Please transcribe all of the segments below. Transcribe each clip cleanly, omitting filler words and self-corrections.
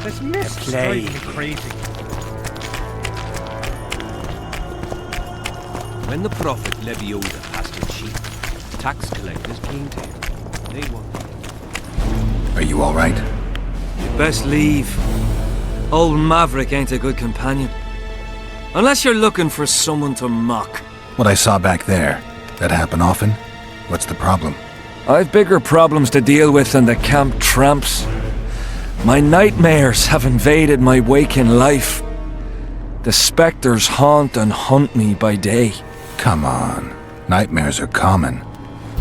This mist is driving me crazy. When the prophet Lebioda passed the chief, tax collectors came to him. They won. Are you all right? You best leave. Old Maverick ain't a good companion. Unless you're looking for someone to mock. What I saw back there, that happen often? What's the problem? I've bigger problems to deal with than the camp tramps. My nightmares have invaded my waking life. The specters haunt and hunt me by day. Come on. Nightmares are common.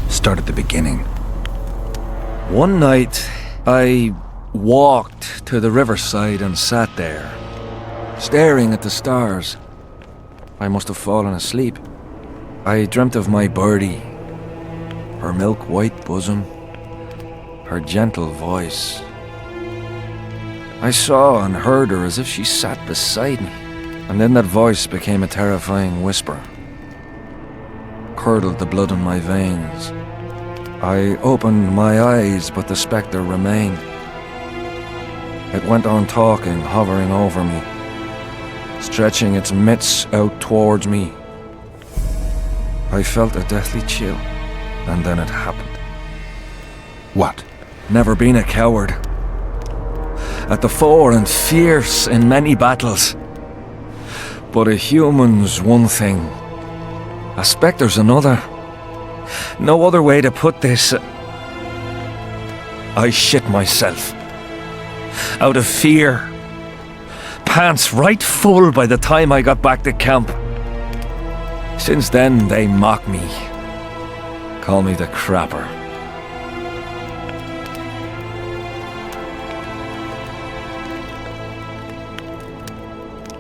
Start at the beginning. One night, I walked to the riverside and sat there, staring at the stars. I must have fallen asleep. I dreamt of my birdie, her milk-white bosom, her gentle voice. I saw and heard her as if she sat beside me, and then that voice became a terrifying whisper, curdled the blood in my veins. I opened my eyes, but the spectre remained. It went on talking, hovering over me, stretching its mitts out towards me. I felt a deathly chill, and then it happened. What? Never been a coward. At the fore and fierce in many battles. But a human's one thing, a spectre's another. No other way to put this. I shit myself. Out of fear. Pants right full by the time I got back to camp. Since then, they mock me. Call me the crapper.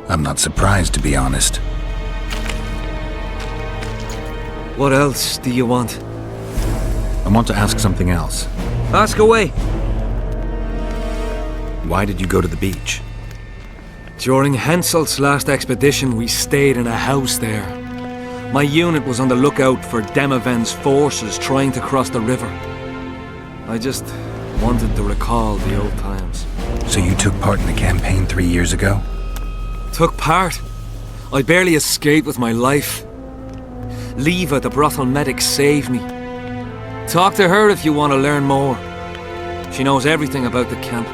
I'm not surprised, to be honest. What else do you want? I want to ask something else. Ask away. Why did you go to the beach? During Henselt's last expedition, we stayed in a house there. My unit was on the lookout for Demaven's forces trying to cross the river. I just wanted to recall the old times. So you took part in the campaign 3 years ago? Took part? I barely escaped with my life. Leva, the brothel medic, saved me. Talk to her if you want to learn more. She knows everything about the camp.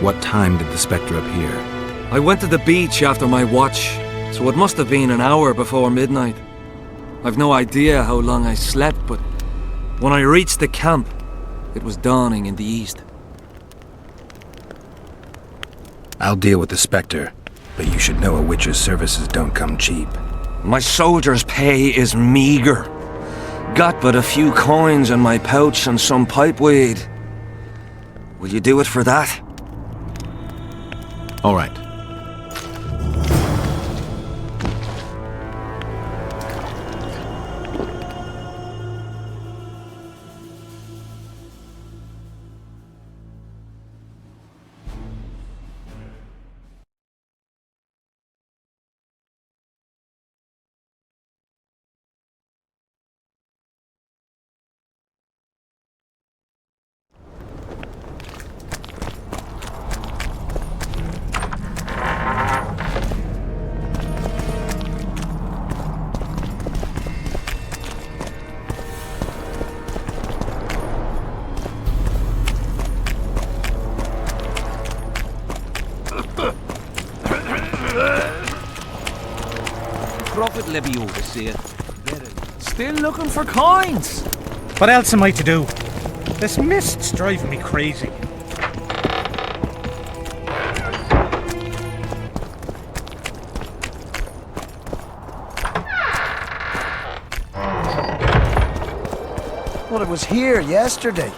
What time did the spectre appear? I went to the beach after my watch, so it must have been an hour before midnight. I've no idea how long I slept, but when I reached the camp, it was dawning in the east. I'll deal with the spectre, but you should know a witch's services don't come cheap. My soldier's pay is meager. Got but a few coins in my pouch and some pipeweed. Will you do it for that? All right. Prophet Lebioda said, Still looking for coins? What else am I to do? This mist's driving me crazy. Well, it was here yesterday.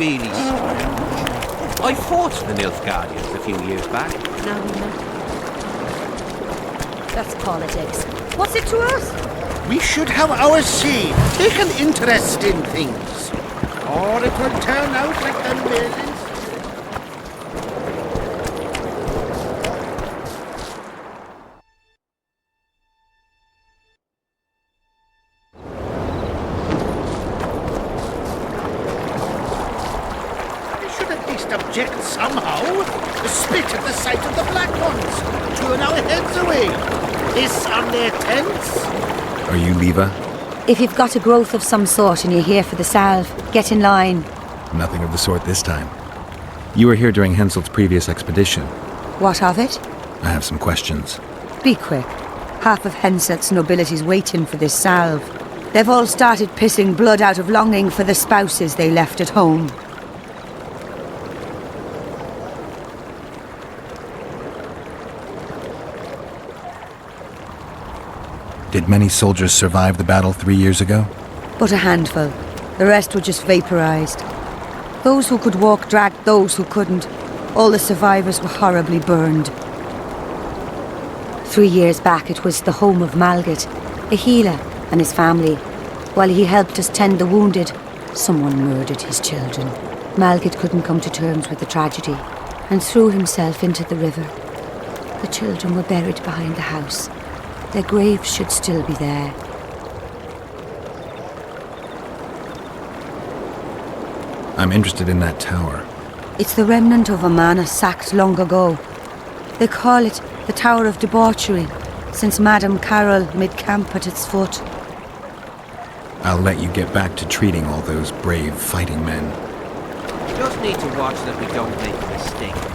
really strange. I fought the Nilfgaardians a few years back. Now we know. That's politics. What's it to us? We should have our say, take an interest in things. Or it will turn out like the millions. We should at least object somehow. Spit at the sight of the black ones. Turn our heads away. Hiss on their tents. Are you Leva? If you've got a growth of some sort and you're here for the salve, get in line. Nothing of the sort this time. You were here during Henselt's previous expedition. What of it? I have some questions. Be quick. Half of Henselt's nobility's waiting for this salve. They've all started pissing blood out of longing for the spouses they left at home. Did many soldiers survive the battle 3 years ago? But a handful. The rest were just vaporized. Those who could walk dragged those who couldn't. All the survivors were horribly burned. 3 years back it was the home of Malgat, a healer, and his family. While he helped us tend the wounded, someone murdered his children. Malgat couldn't come to terms with the tragedy and threw himself into the river. The children were buried behind the house. Their graves should still be there. I'm interested in that tower. It's the remnant of a manor sacked long ago. They call it the Tower of Debauchery, since Madame Carol made camp at its foot. I'll let you get back to treating all those brave fighting men. Just need to watch that we don't make a mistake.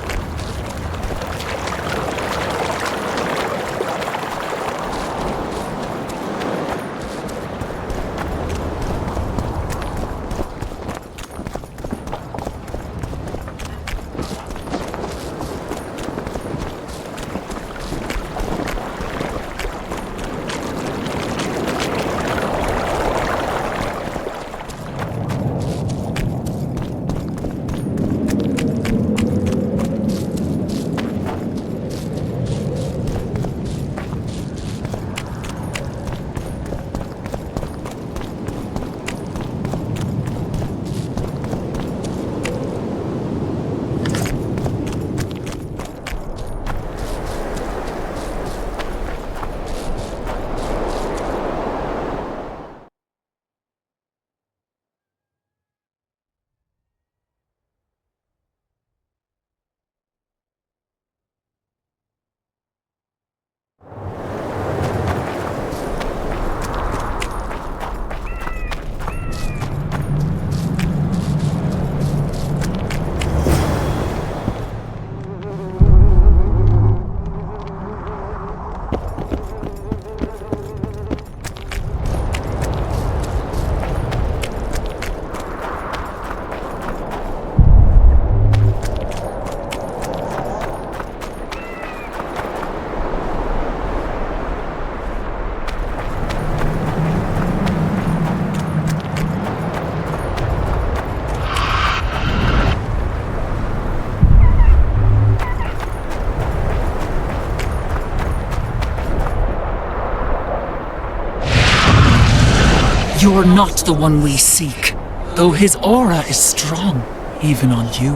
You're not the one we seek, though his aura is strong, even on you.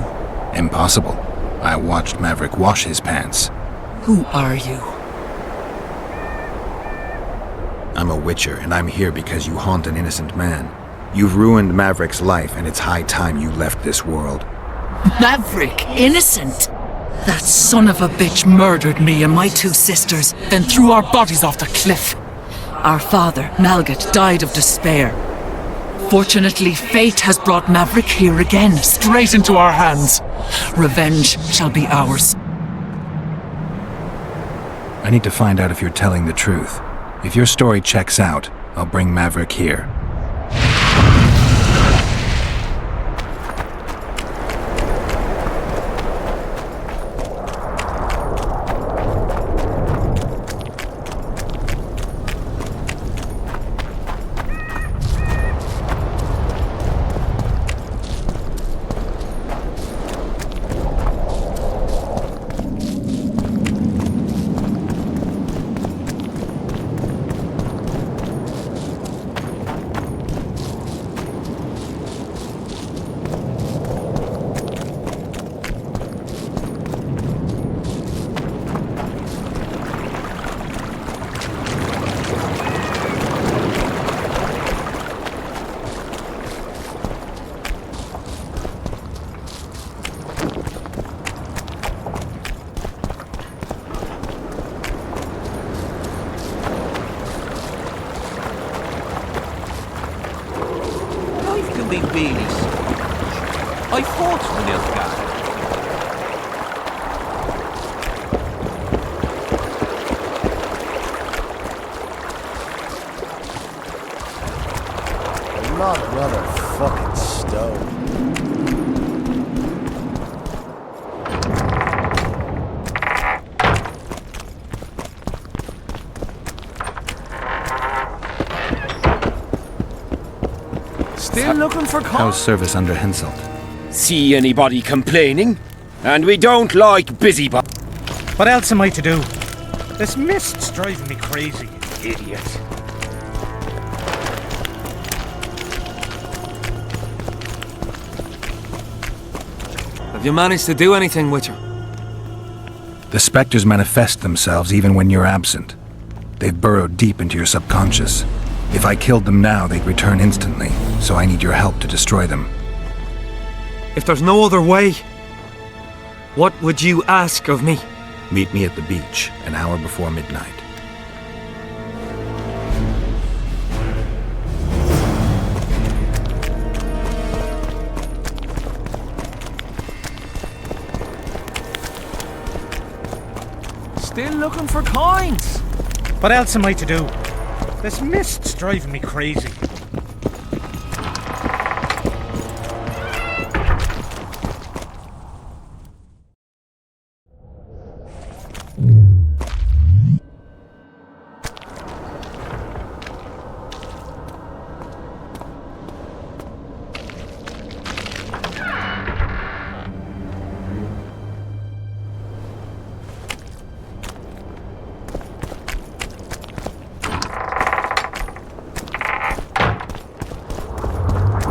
Impossible. I watched Maverick wash his pants. Who are you? I'm a witcher, and I'm here because you haunt an innocent man. You've ruined Maverick's life, and it's high time you left this world. Maverick? Innocent? That son of a bitch murdered me and my 2 sisters, then threw our bodies off the cliff. Our father, Malgat, died of despair. Fortunately, fate has brought Maverick here again, straight into our hands. Revenge shall be ours. I need to find out if you're telling the truth. If your story checks out, I'll bring Maverick here. Still looking for How's service under Henselt? See anybody complaining? And we don't like busybodies. What else am I to do? This mist's driving me crazy. Idiot. Have you managed to do anything, Witcher? The specters manifest themselves even when you're absent. They've burrowed deep into your subconscious. If I killed them now, they'd return instantly, so I need your help to destroy them. If there's no other way, what would you ask of me? Meet me at the beach, an hour before midnight. Still looking for coins? What else am I to do? This mist's driving me crazy.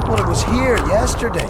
Well, it was here yesterday.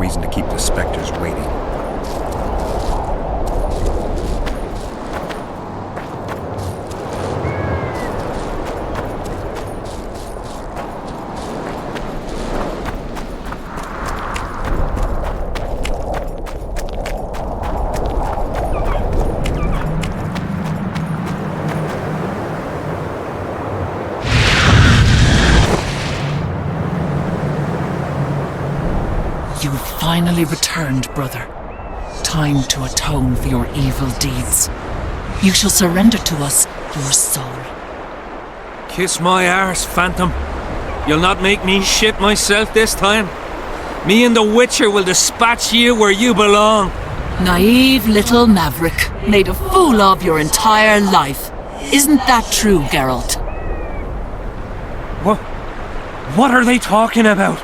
reason to keep the specters waiting. You've finally returned, brother. Time to atone for your evil deeds. You shall surrender to us your soul. Kiss my arse, Phantom. You'll not make me shit myself this time. Me and the Witcher will dispatch you where you belong. Naive little maverick, made a fool of your entire life. Isn't that true, Geralt? What are they talking about?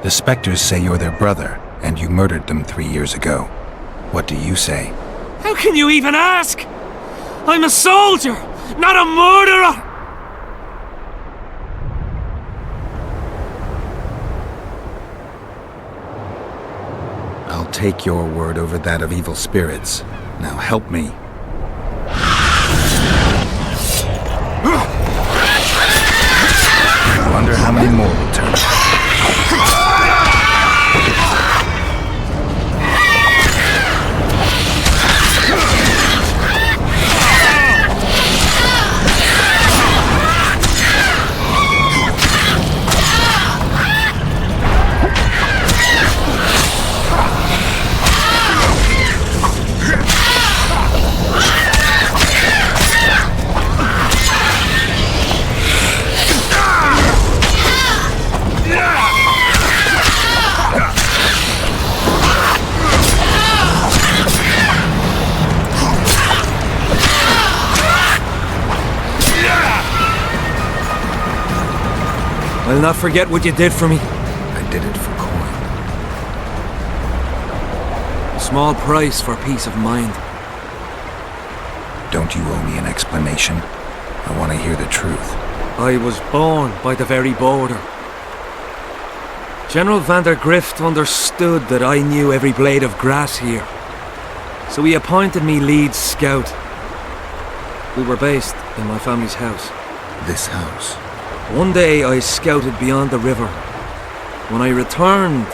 The specters say you're their brother, and you murdered them 3 years ago. What do you say? How can you even ask? I'm a soldier, not a murderer! I'll take your word over that of evil spirits. Now help me. Under I'll not forget what you did for me. I did it for coin. A small price for peace of mind. Don't you owe me an explanation? I want to hear the truth. I was born by the very border. General van der Grift understood that I knew every blade of grass here. So he appointed me lead scout. We were based in my family's house. This house. One day I scouted beyond the river. When I returned,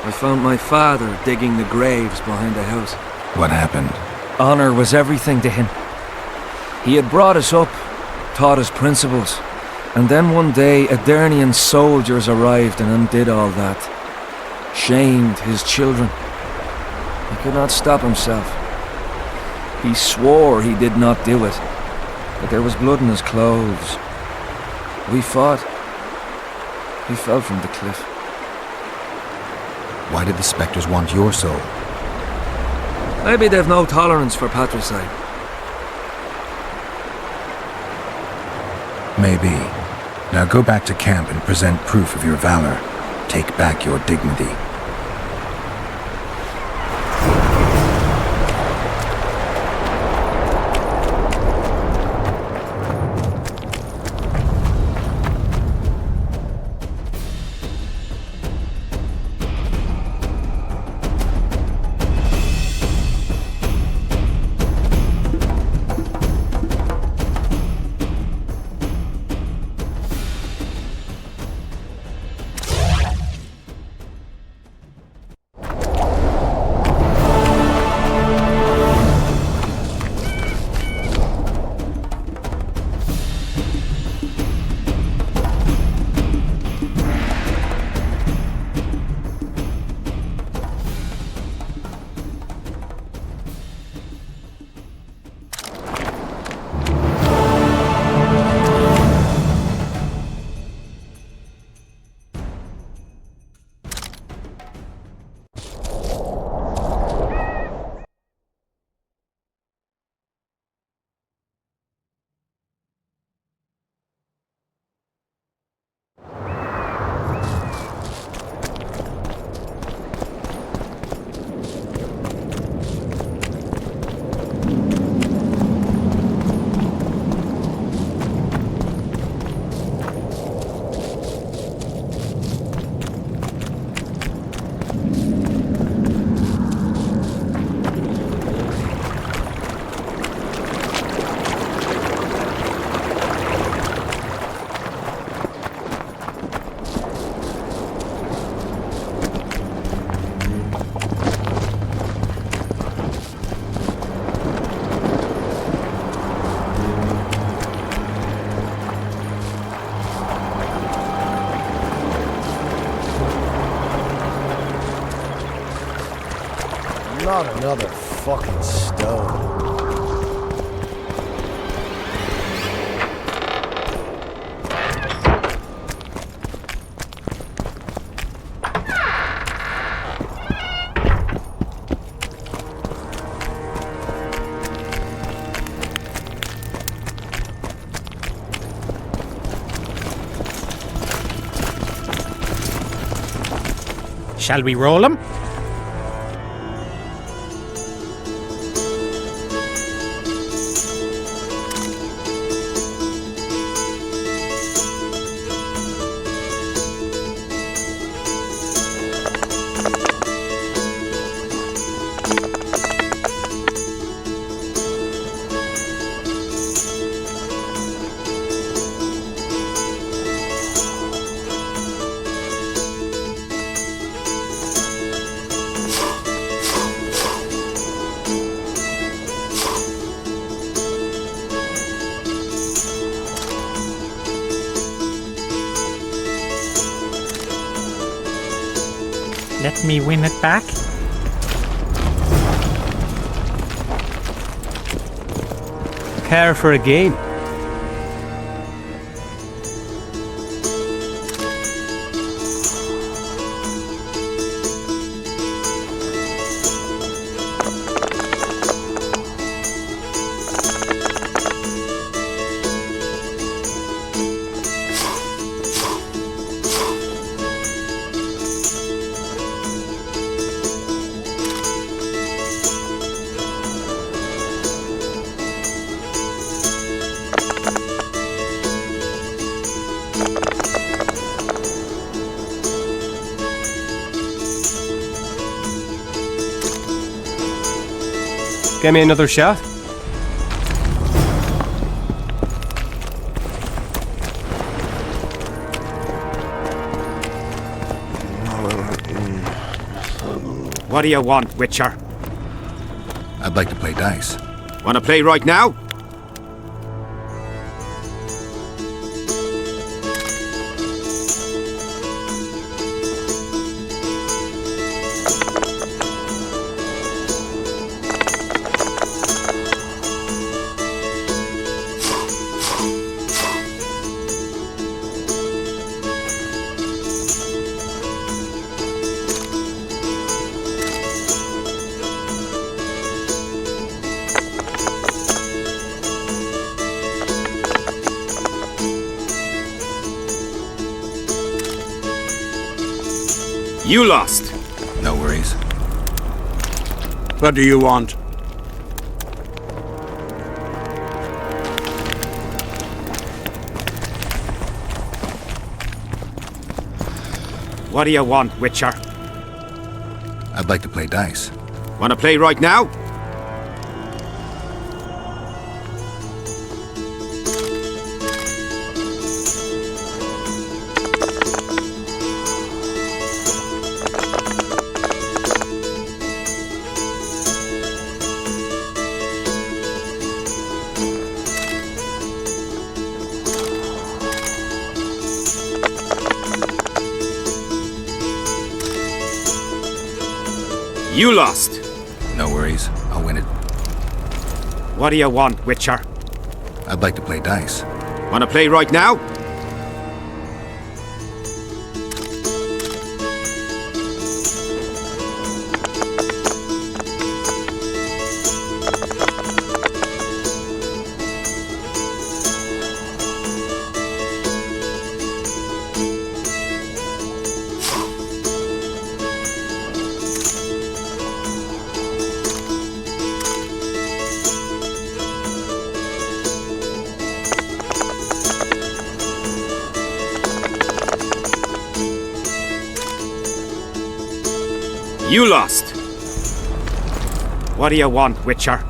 I found my father digging the graves behind the house. What happened? Honor was everything to him. He had brought us up, taught us principles, and then one day Adernian soldiers arrived and undid all that. Shamed his children. He could not stop himself. He swore he did not do it, but there was blood in his clothes. We fought. He fell from the cliff. Why did the specters want your soul? Maybe they've no tolerance for patricide. Maybe. Now go back to camp and present proof of your valor. Take back your dignity. Not another fucking stone. Shall we roll them? Let me win it back. Care for a game? Give me another shot. What do you want, Witcher? I'd like to play dice. Want to play right now? You lost. No worries. What do you want? What do you want, Witcher? I'd like to play dice. Want to play right now? You lost. No worries. I'll win it. What do you want, Witcher? I'd like to play dice. Want to play right now? You lost. What do you want, Witcher?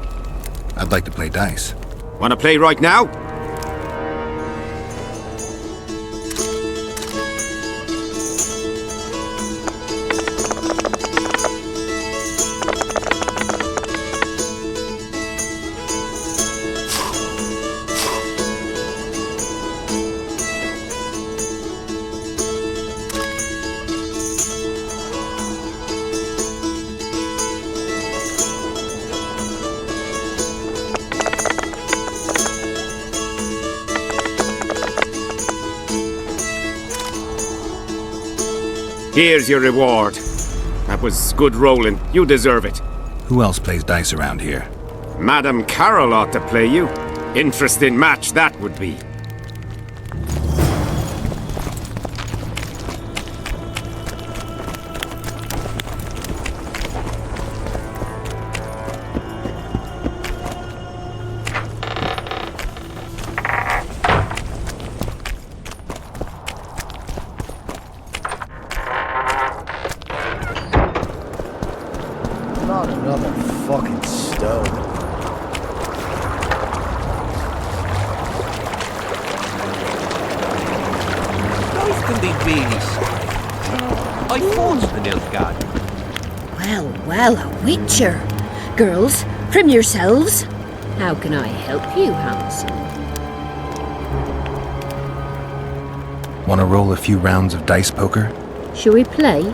I'd like to play dice. Want to play right now? Here's your reward. That was good rolling. You deserve it. Who else plays dice around here? Madam Carol ought to play you. Interesting match that would be. Not another fucking stone. Life can be really sad. I fought the Nilfgaard. Well, well, a witcher. Girls, prim yourselves. How can I help you, Hans? Want to roll a few rounds of dice poker? Shall we play?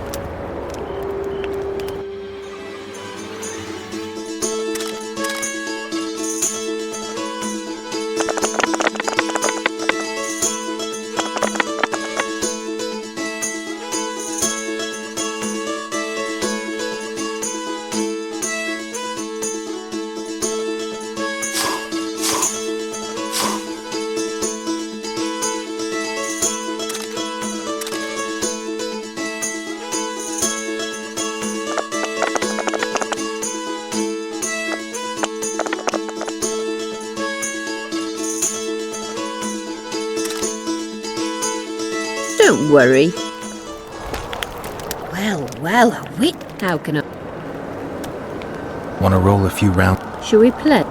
Don't worry. Well, well, a wit. How can I? Want to roll a few rounds? Shall we play?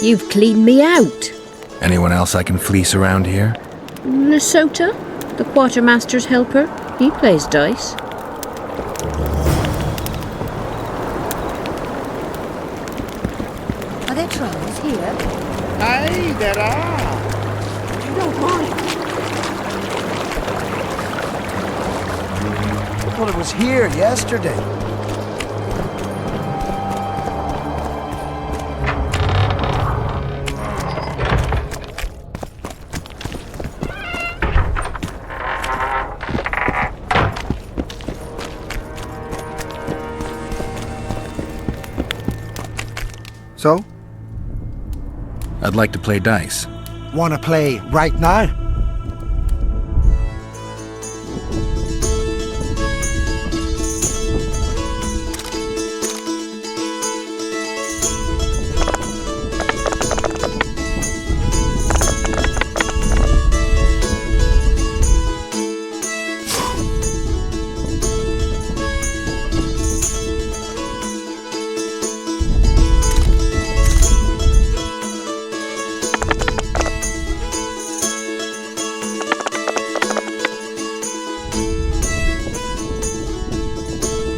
You've cleaned me out. Anyone else I can fleece around here? Lesota, the quartermaster's helper, he plays dice. Are there trolls here? Aye, there are. You don't mind. Well, it was here yesterday. So? I'd like to play dice. Wanna play right now?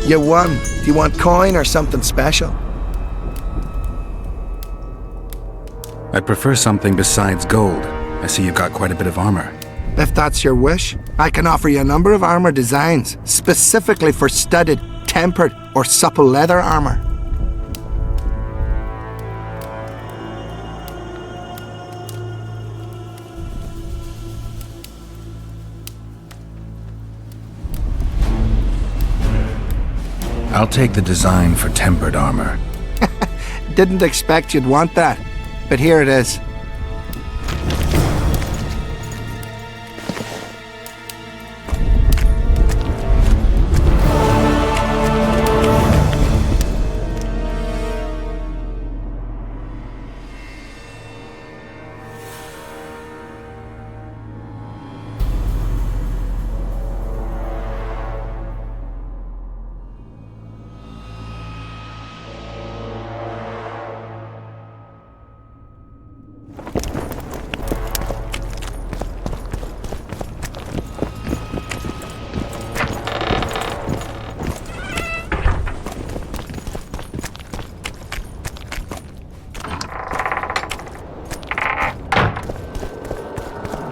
You won. Do you want coin or something special? I'd prefer something besides gold. I see you've got quite a bit of armor. If that's your wish, I can offer you a number of armor designs, specifically for studded, tempered, or supple leather armor. I'll take the design for tempered armor. Didn't expect you'd want that, but here it is.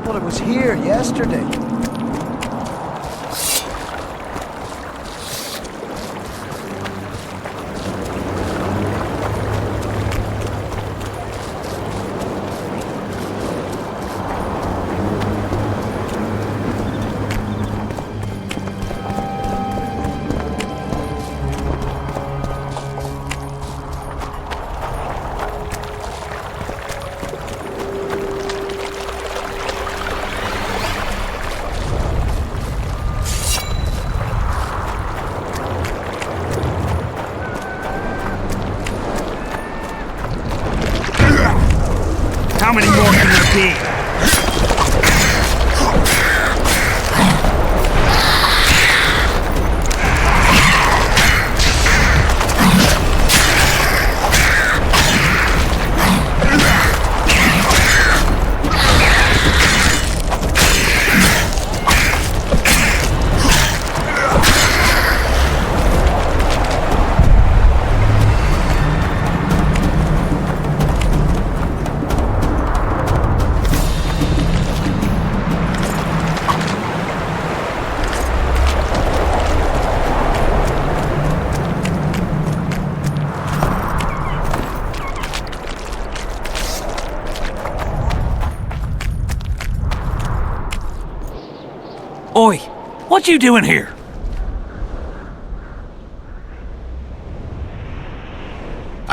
Well, it was here yesterday. How many more can there be? Oi! What you doing here?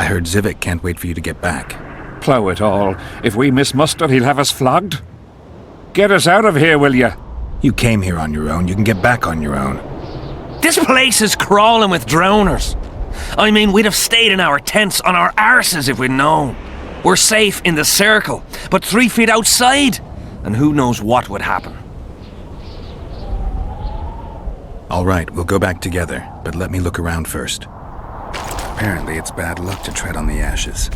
heard Zivik can't wait for you to get back. Plough it all. If we miss muster, he'll have us flogged. Get us out of here, will you? You came here on your own. You can get back on your own. This place is crawling with drowners. I mean, we'd have stayed in our tents on our arses if we'd known. We're safe in the circle, but 3 feet outside, and who knows what would happen. All right, we'll go back together, but let me look around first. Apparently, it's bad luck to tread on the ashes.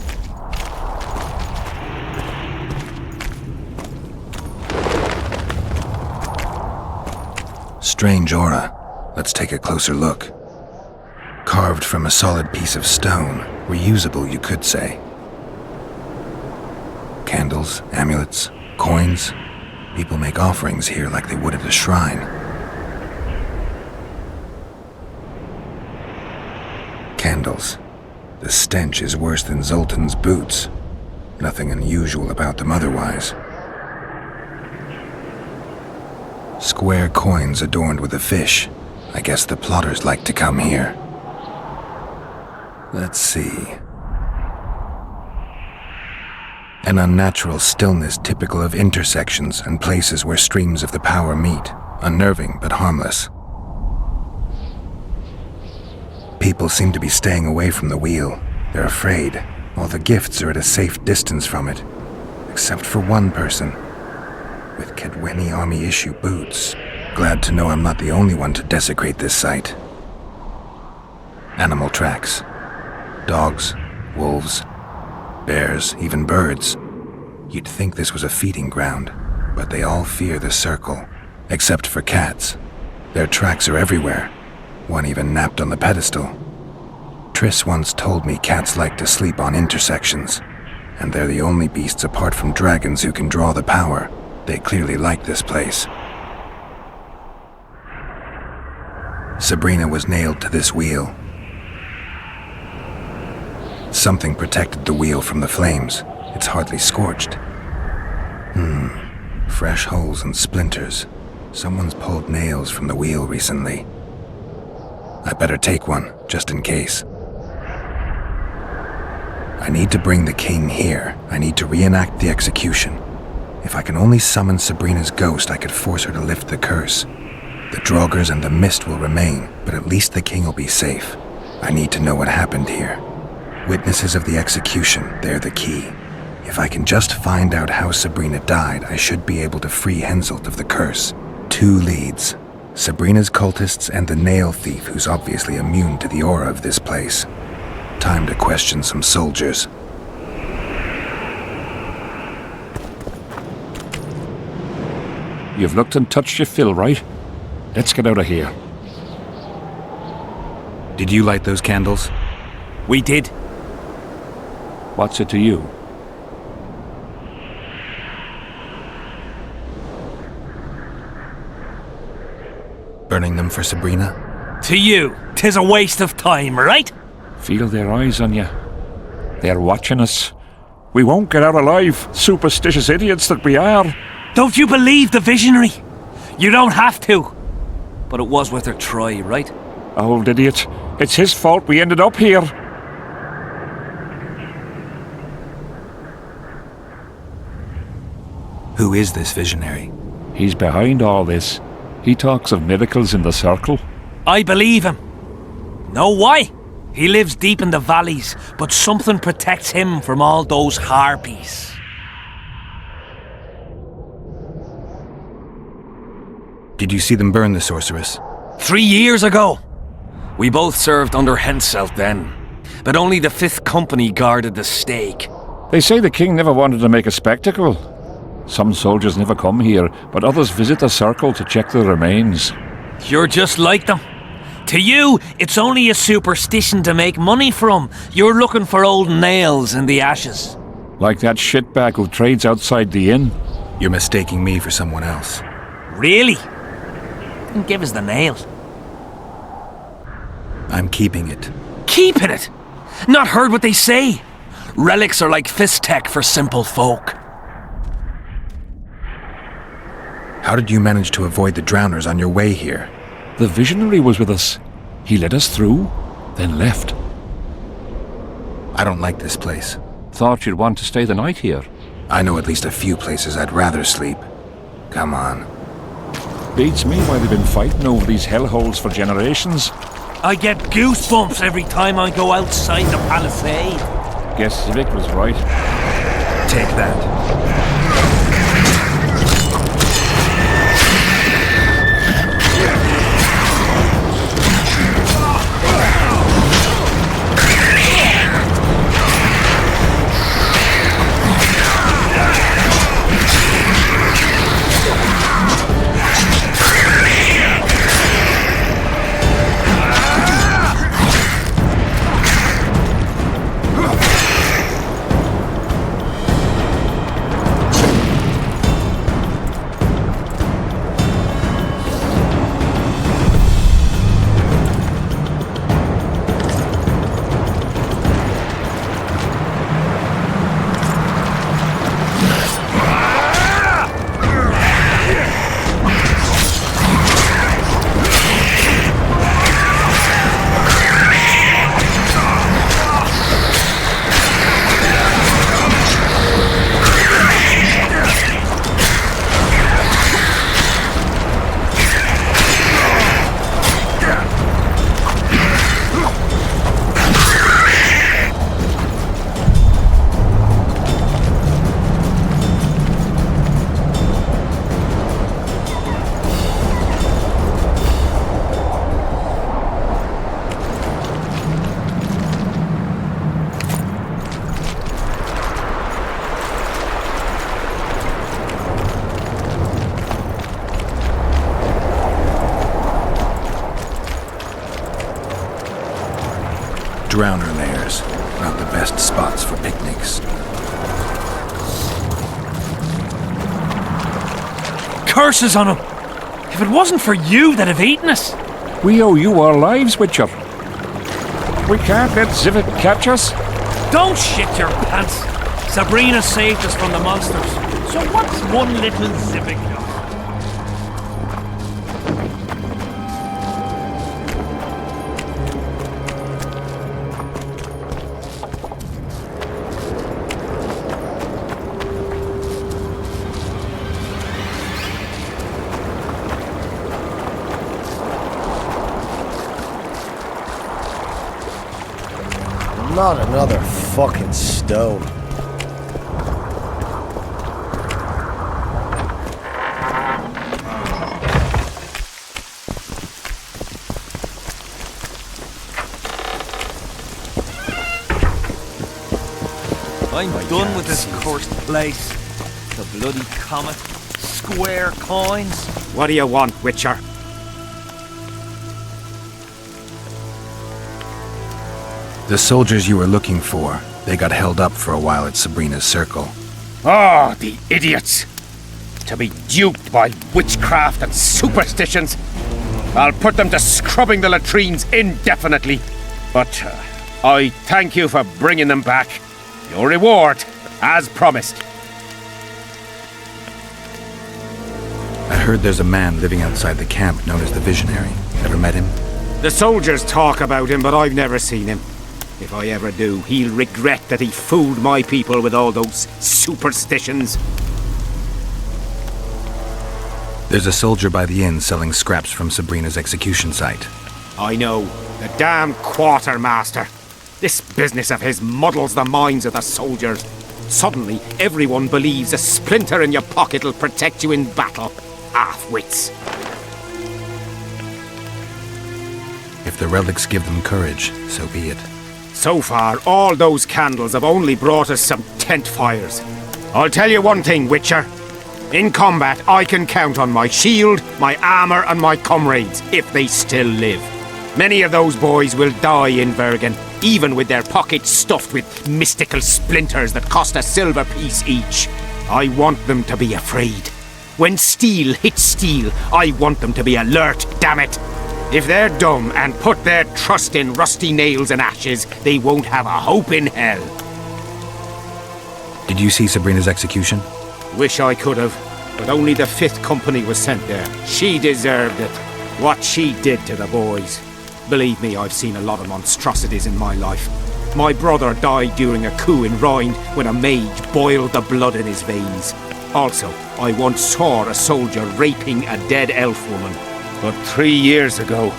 Strange aura. Let's take a closer look. Carved from a solid piece of stone. Reusable, you could say. Candles, amulets, coins. People make offerings here like they would at a shrine. Candles. The stench is worse than Zoltan's boots. Nothing unusual about them otherwise. Square coins adorned with a fish. I guess the plotters like to come here. Let's see. An unnatural stillness typical of intersections and places where streams of the power meet. Unnerving but harmless. People seem to be staying away from the wheel. They're afraid. All the gifts are at a safe distance from it. Except for one person. With Kedweni Army-issue boots. Glad to know I'm not the only one to desecrate this site. Animal tracks. Dogs, wolves, bears, even birds. You'd think this was a feeding ground, but they all fear the circle. Except for cats. Their tracks are everywhere. One even napped on the pedestal. Triss once told me cats like to sleep on intersections, and they're the only beasts apart from dragons who can draw the power. They clearly like this place. Sabrina was nailed to this wheel. Something protected the wheel from the flames. It's hardly scorched. Fresh holes and splinters. Someone's pulled nails from the wheel recently. I better take one, just in case. I need to bring the king here. I need to reenact the execution. If I can only summon Sabrina's ghost, I could force her to lift the curse. The Draugrs and the mist will remain, but at least the king will be safe. I need to know what happened here. Witnesses of the execution, they're the key. If I can just find out how Sabrina died, I should be able to free Henselt of the curse. 2 leads. Sabrina's cultists and the nail thief who's obviously immune to the aura of this place. Time to question some soldiers. You've looked and touched your fill, right? Let's get out of here. Did you light those candles? We did. What's it to you? Burning them for Sabrina? To you, 'tis a waste of time, right? Feel their eyes on you. They're watching us. We won't get out alive, superstitious idiots that we are. Don't you believe the visionary? You don't have to. But it was worth a try, right? Old idiot. It's his fault we ended up here. Who is this visionary? He's behind all this. He talks of miracles in the circle. I believe him. Know why? He lives deep in the valleys, but something protects him from all those harpies. Did you see them burn the sorceress? 3 years ago. We both served under Henselt then, but only the 5th Company guarded the stake. They say the king never wanted to make a spectacle. Some soldiers never come here, but others visit the circle to check the remains. You're just like them. To you, it's only a superstition to make money from. You're looking for old nails in the ashes. Like that shitbag who trades outside the inn. You're mistaking me for someone else. Really? Then give us the nail. I'm keeping it. Keeping it? Not heard what they say. Relics are like fist tech for simple folk. How did you manage to avoid the drowners on your way here? The visionary was with us. He led us through, then left. I don't like this place. Thought you'd want to stay the night here. I know at least a few places I'd rather sleep. Come on. Beats me why they've been fighting over these hellholes for generations. I get goosebumps every time I go outside the palisade. Guess Civic was right. Take that. Drowner lairs, not the best spots for picnics. Curses on him! If it wasn't for you, they'd have eaten us. We owe you our lives, Witcher. We can't let Civic catch us. Don't shit your pants. Sabrina saved us from the monsters. So what's one little Civic? Not another fucking stone. I'm done with this cursed place. The bloody comet. Square coins. What do you want, Witcher? The soldiers you were looking for, they got held up for a while at Sabrina's circle. Oh, the idiots! To be duped by witchcraft and superstitions. I'll put them to scrubbing the latrines indefinitely. But I thank you for bringing them back. Your reward, as promised. I heard there's a man living outside the camp known as the Visionary. Ever met him? The soldiers talk about him, but I've never seen him. If I ever do, he'll regret that he fooled my people with all those superstitions. There's a soldier by the inn selling scraps from Sabrina's execution site. I know. The damn quartermaster. This business of his muddles the minds of the soldiers. Suddenly, everyone believes a splinter in your pocket will protect you in battle. Half-wits. If the relics give them courage, so be it. So far, all those candles have only brought us some tent fires. I'll tell you one thing, Witcher. In combat, I can count on my shield, my armor, and my comrades, if they still live. Many of those boys will die in Bergen, even with their pockets stuffed with mystical splinters that cost a silver piece each. I want them to be afraid. When steel hits steel, I want them to be alert, damn it! If they're dumb and put their trust in rusty nails and ashes, they won't have a hope in hell. Did you see Sabrina's execution? Wish I could have, but only the 5th Company was sent there. She deserved it. What she did to the boys. Believe me, I've seen a lot of monstrosities in my life. My brother died during a coup in Rhine when a mage boiled the blood in his veins. Also, I once saw a soldier raping a dead elf woman. But 3 years ago,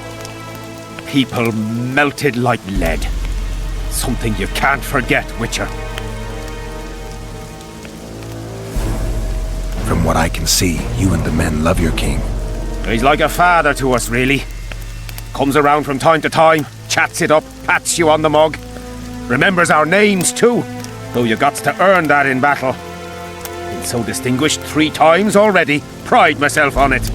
people melted like lead. Something you can't forget, Witcher. From what I can see, you and the men love your king. He's like a father to us, really. Comes around from time to time, chats it up, pats you on the mug. Remembers our names too, though you got to earn that in battle. Been so distinguished 3 times already. Pride myself on it.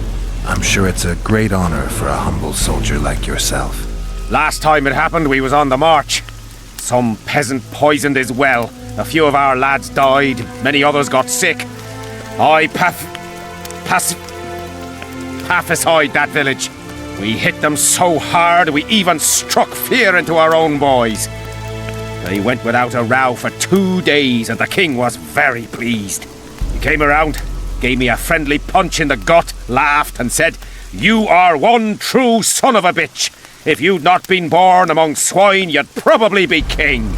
I'm sure it's a great honor for a humble soldier like yourself. Last time it happened, we was on the march. Some peasant poisoned his well. A few of our lads died, many others got sick. I pacified that village. We hit them so hard, we even struck fear into our own boys. They went without a row for 2 days, and the king was very pleased. He came around, gave me a friendly punch in the gut, laughed and said, "You are one true son of a bitch. If you'd not been born among swine, you'd probably be king."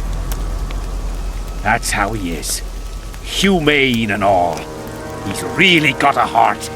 That's how he is. Humane and all. He's really got a heart.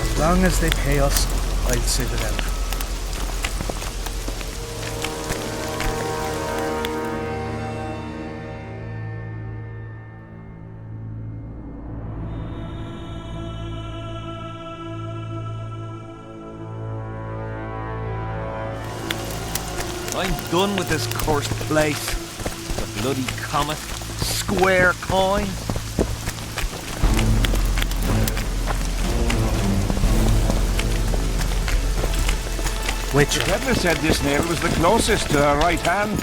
As long as they pay us, I'd sit it out. I'm done with this cursed place. The bloody comet. Square coin. Witcher. The peddler said this nail was the closest to her right hand.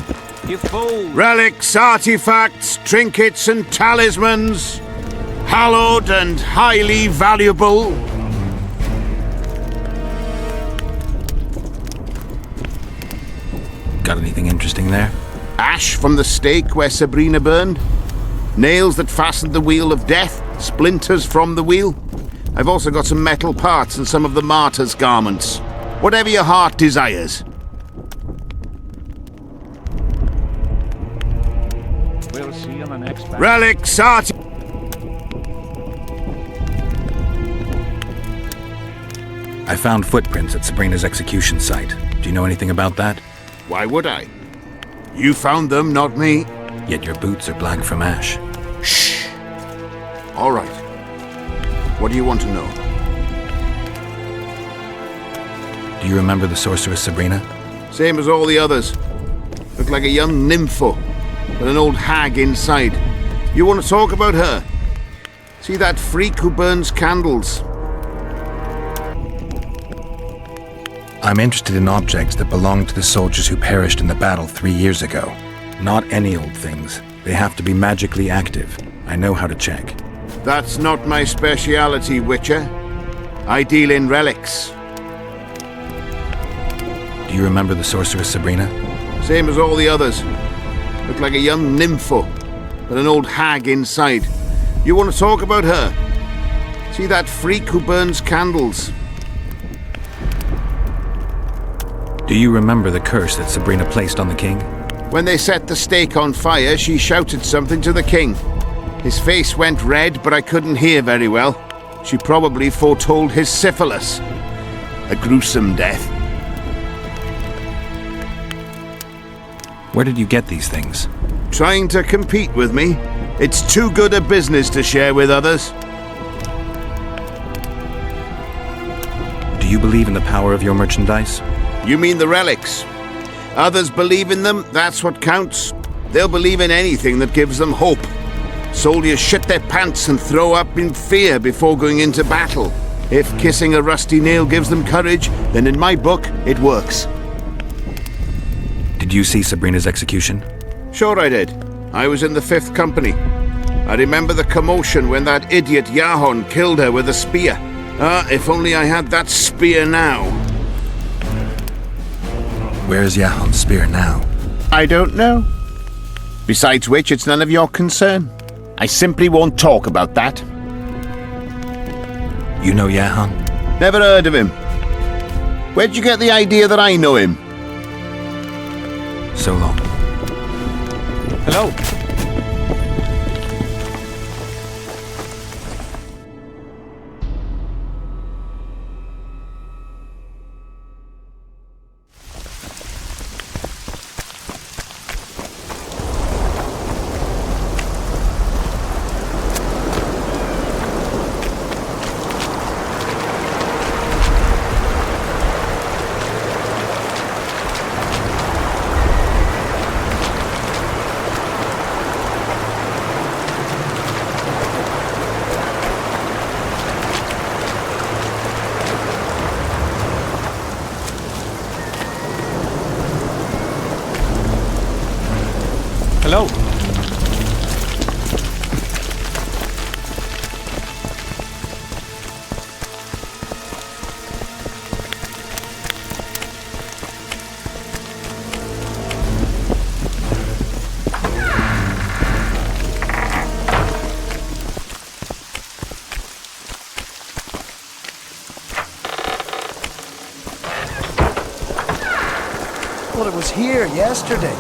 You fool! Relics, artifacts, trinkets and talismans. Hallowed and highly valuable. Got anything interesting there? Ash from the stake where Sabrina burned. Nails that fastened the wheel of death. Splinters from the wheel. I've also got some metal parts and some of the martyr's garments. Whatever your heart desires. We'll see you on the next battle. Relics, I found footprints at Sabrina's execution site. Do you know anything about that? Why would I? You found them, not me. Yet your boots are black from ash. Shh. All right. What do you want to know? Do you remember the sorceress Sabrina? Same as all the others. Looked like a young nympho, with an old hag inside. You want to talk about her? See that freak who burns candles? I'm interested in objects that belong to the soldiers who perished in the battle 3 years ago. Not any old things. They have to be magically active. I know how to check. That's not my speciality, Witcher. I deal in relics. Do you remember the sorceress Sabrina? Same as all the others. Looked like a young nympho, with an old hag inside. You want to talk about her? See that freak who burns candles? Do you remember the curse that Sabrina placed on the king? When they set the stake on fire, she shouted something to the king. His face went red, but I couldn't hear very well. She probably foretold his syphilis. A gruesome death. Where did you get these things? Trying to compete with me? It's too good a business to share with others. Do you believe in the power of your merchandise? You mean the relics? Others believe in them, that's what counts. They'll believe in anything that gives them hope. Soldiers shit their pants and throw up in fear before going into battle. If kissing a rusty nail gives them courage, then in my book, it works. Did Did you see Sabrina's execution? Sure I did. I was in the 5th Company. I remember the commotion when that idiot Yahon killed her with a spear. Ah, if only I had that spear now. Where's Yahon's spear now? I don't know. Besides which, it's none of your concern. I simply won't talk about that. You know Yahon? Never heard of him. Where'd you get the idea that I know him? So long. Hello. Hello. Well, it was here yesterday.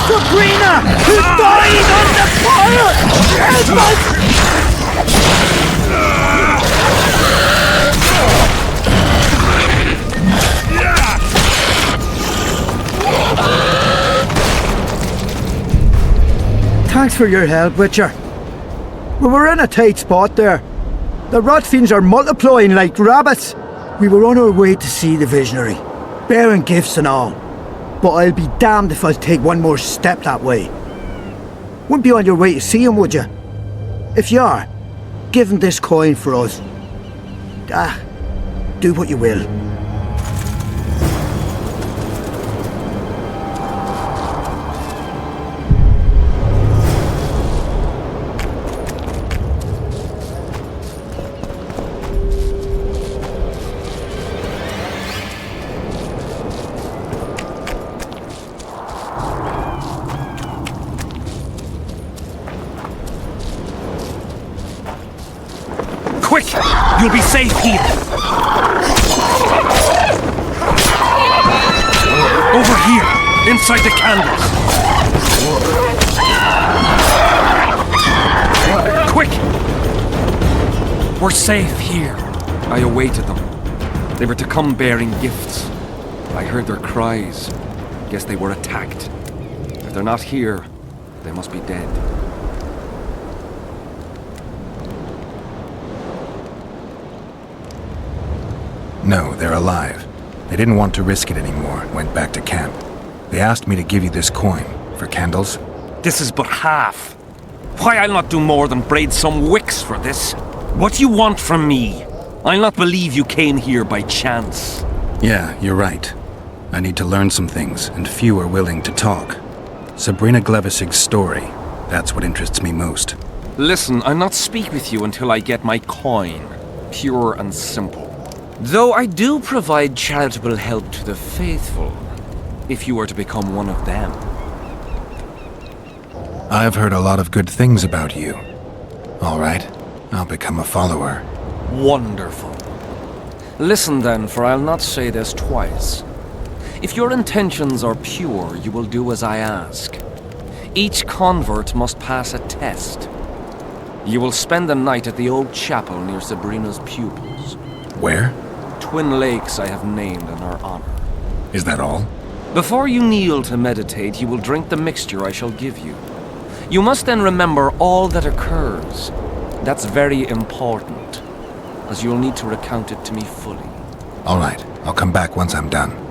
Sabrina! Who's dying under fire! Help us! Thanks for your help, Witcher. We were in a tight spot there. The rot fiends are multiplying like rabbits. We were on our way to see the visionary, bearing gifts and all. But I'll be damned if I'll take one more step that way. Wouldn't be on your way to see him, would you? If you are, give him this coin for us. Do what you will. Quick! You'll be safe here! Over here! Inside the candles! Quick! We're safe here. I awaited them. They were to come bearing gifts. I heard their cries. Guess they were attacked. If they're not here, they must be dead. No, they're alive. They didn't want to risk it anymore and went back to camp. They asked me to give you this coin for candles. This is but half. Why, I'll not do more than braid some wicks for this. What do you want from me? I'll not believe you came here by chance. Yeah, you're right. I need to learn some things, and few are willing to talk. Sabrina Glevisig's story, that's what interests me most. Listen, I'll not speak with you until I get my coin. Pure and simple. Though I do provide charitable help to the faithful, if you were to become one of them. I've heard a lot of good things about you. All right, I'll become a follower. Wonderful. Listen then, for I'll not say this twice. If your intentions are pure, you will do as I ask. Each convert must pass a test. You will spend the night at the old chapel near Sabrina's pupils. Where? Twin lakes I have named in her honor. Is that all? Before you kneel to meditate, you will drink the mixture I shall give you. You must then remember all that occurs. That's very important, as you'll need to recount it to me fully. All right, I'll come back once I'm done.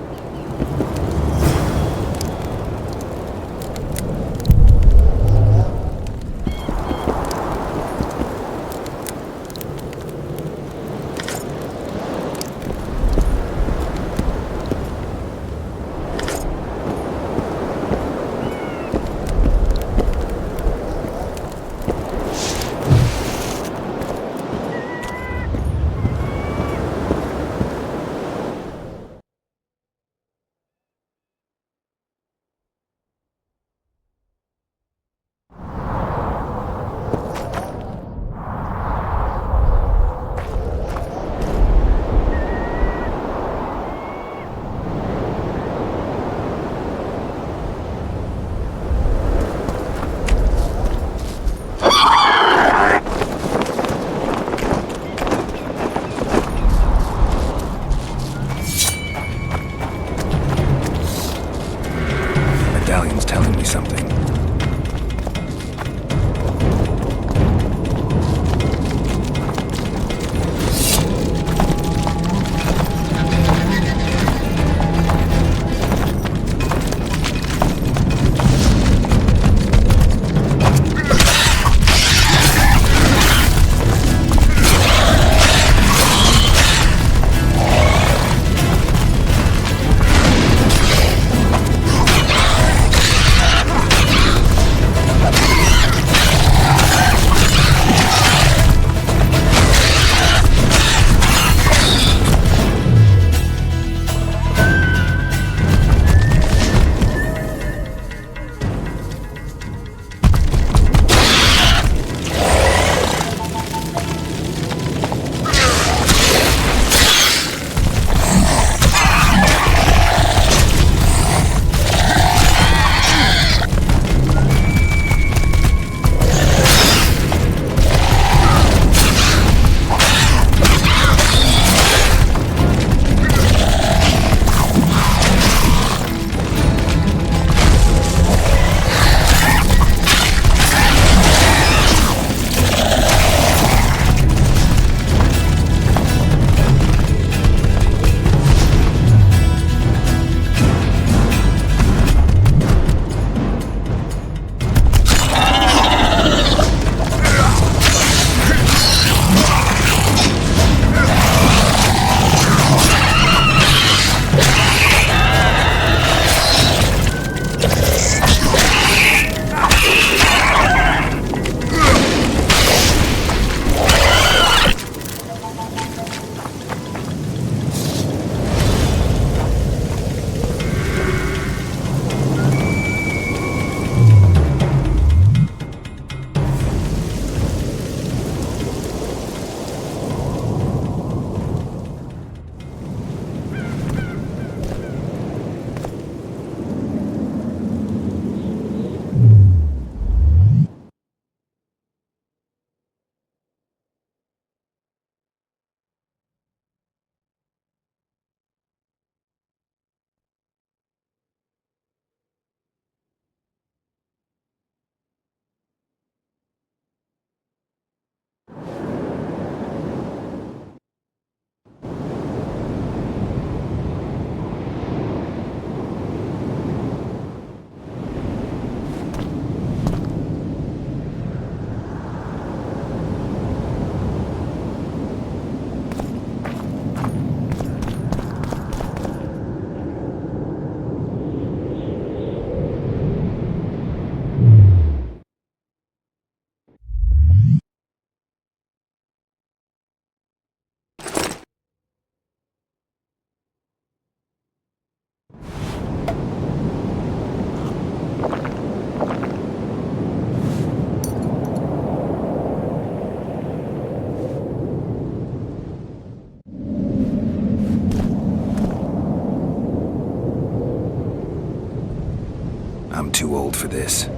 too old for this.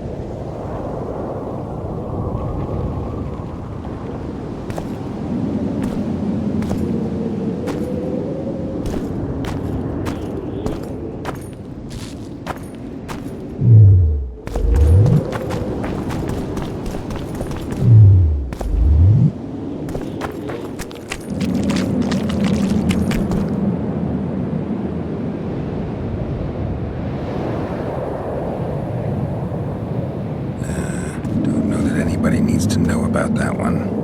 Anybody needs to know about that one.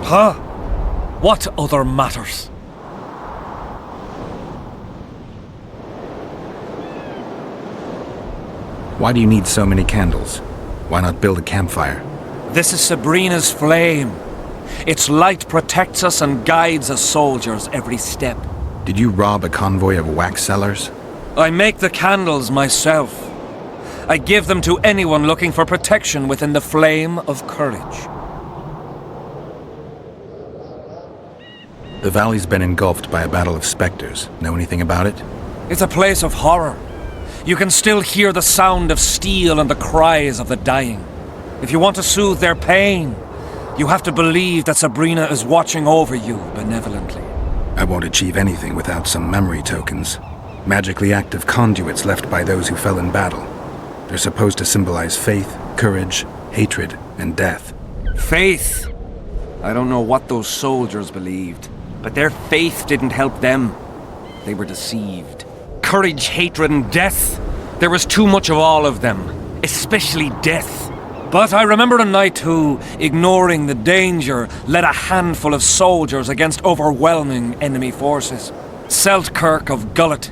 Huh? What other matters? Why do you need so many candles? Why not build a campfire? This is Sabrina's flame. Its light protects us and guides us soldiers every step. Did you rob a convoy of wax sellers? I make the candles myself. I give them to anyone looking for protection within the flame of courage. The valley's been engulfed by a battle of specters. Know anything about it? It's a place of horror. You can still hear the sound of steel and the cries of the dying. If you want to soothe their pain, you have to believe that Sabrina is watching over you benevolently. I won't achieve anything without some memory tokens. Magically active conduits left by those who fell in battle. They're supposed to symbolize faith, courage, hatred, and death. Faith? I don't know what those soldiers believed, but their faith didn't help them. They were deceived. Courage, hatred, and death. There was too much of all of them, especially death. But I remember a knight who, ignoring the danger, led a handful of soldiers against overwhelming enemy forces. Seltkirk of Gullet,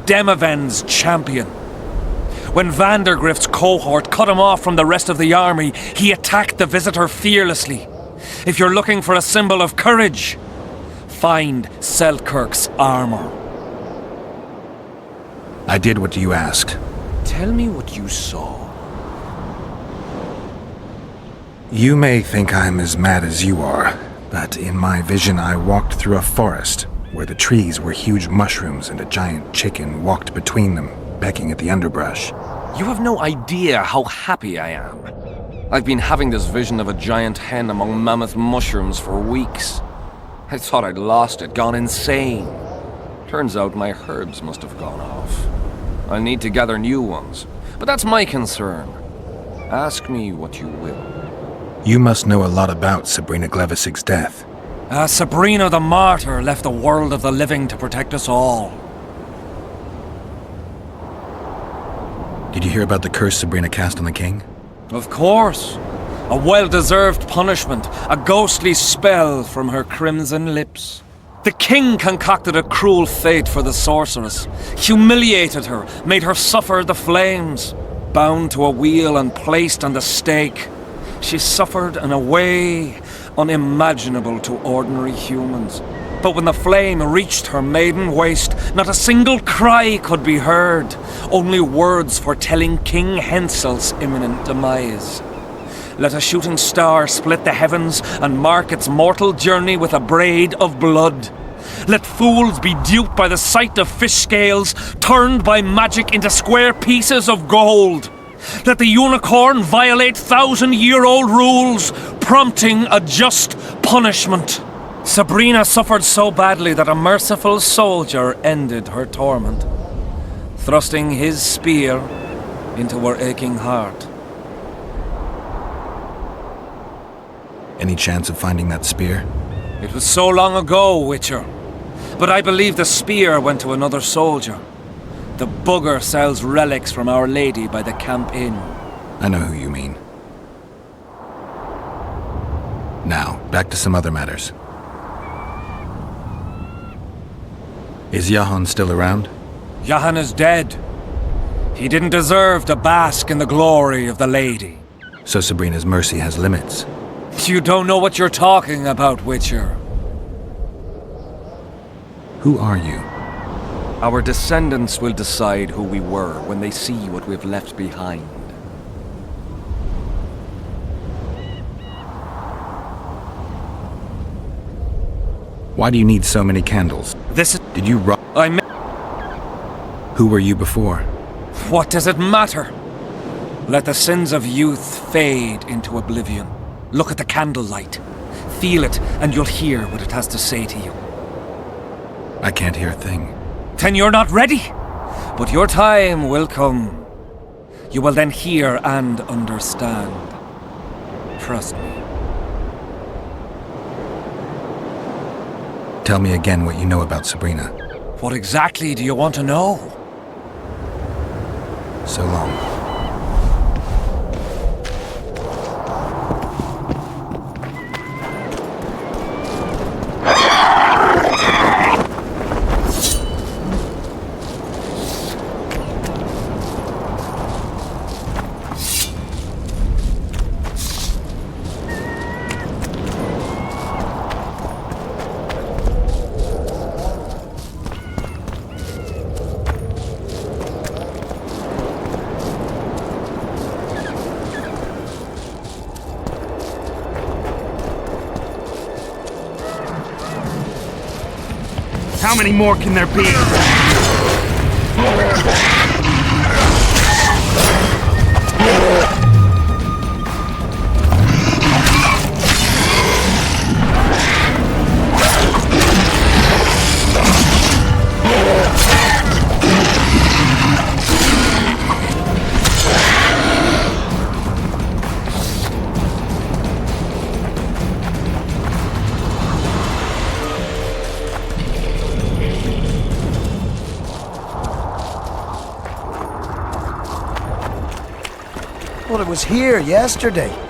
Demaven's champion. When Vandergrift's cohort cut him off from the rest of the army, he attacked the visitor fearlessly. If you're looking for a symbol of courage, find Seltkirk's armor. I did what you asked. Tell me what you saw. You may think I'm as mad as you are, but in my vision I walked through a forest where the trees were huge mushrooms and a giant chicken walked between them, pecking at the underbrush. You have no idea how happy I am. I've been having this vision of a giant hen among mammoth mushrooms for weeks. I thought I'd lost it, gone insane. Turns out my herbs must have gone off. I'll need to gather new ones, but that's my concern. Ask me what you will. You must know a lot about Sabrina Glevisig's death. Sabrina the Martyr left the world of the living to protect us all. Did you hear about the curse Sabrina cast on the king? Of course. A well-deserved punishment, a ghostly spell from her crimson lips. The king concocted a cruel fate for the sorceress, humiliated her, made her suffer the flames. Bound to a wheel and placed on the stake, she suffered in a way unimaginable to ordinary humans. But when the flame reached her maiden waist, not a single cry could be heard, only words foretelling King Hensel's imminent demise. Let a shooting star split the heavens and mark its mortal journey with a braid of blood. Let fools be duped by the sight of fish scales, turned by magic into square pieces of gold. Let the unicorn violate 1,000-year-old rules, prompting a just punishment. Sabrina suffered so badly that a merciful soldier ended her torment, thrusting his spear into her aching heart. Any chance of finding that spear? It was so long ago, Witcher. But I believe the spear went to another soldier. The bugger sells relics from Our Lady by the Camp Inn. I know who you mean. Now, back to some other matters. Is Jahan still around? Jahan is dead. He didn't deserve to bask in the glory of the Lady. So Sabrina's mercy has limits. You don't know what you're talking about, Witcher. Who are you? Our descendants will decide who we were when they see what we've left behind. Why do you need so many candles? Did you rob? Who were you before? What does it matter? Let the sins of youth fade into oblivion. Look at the candlelight. Feel it, and you'll hear what it has to say to you. I can't hear a thing. Then you're not ready. But your time will come. You will then hear and understand. Trust me. Tell me again what you know about Sabrina. What exactly do you want to know? So long. How many more can there be? Well, it was here yesterday.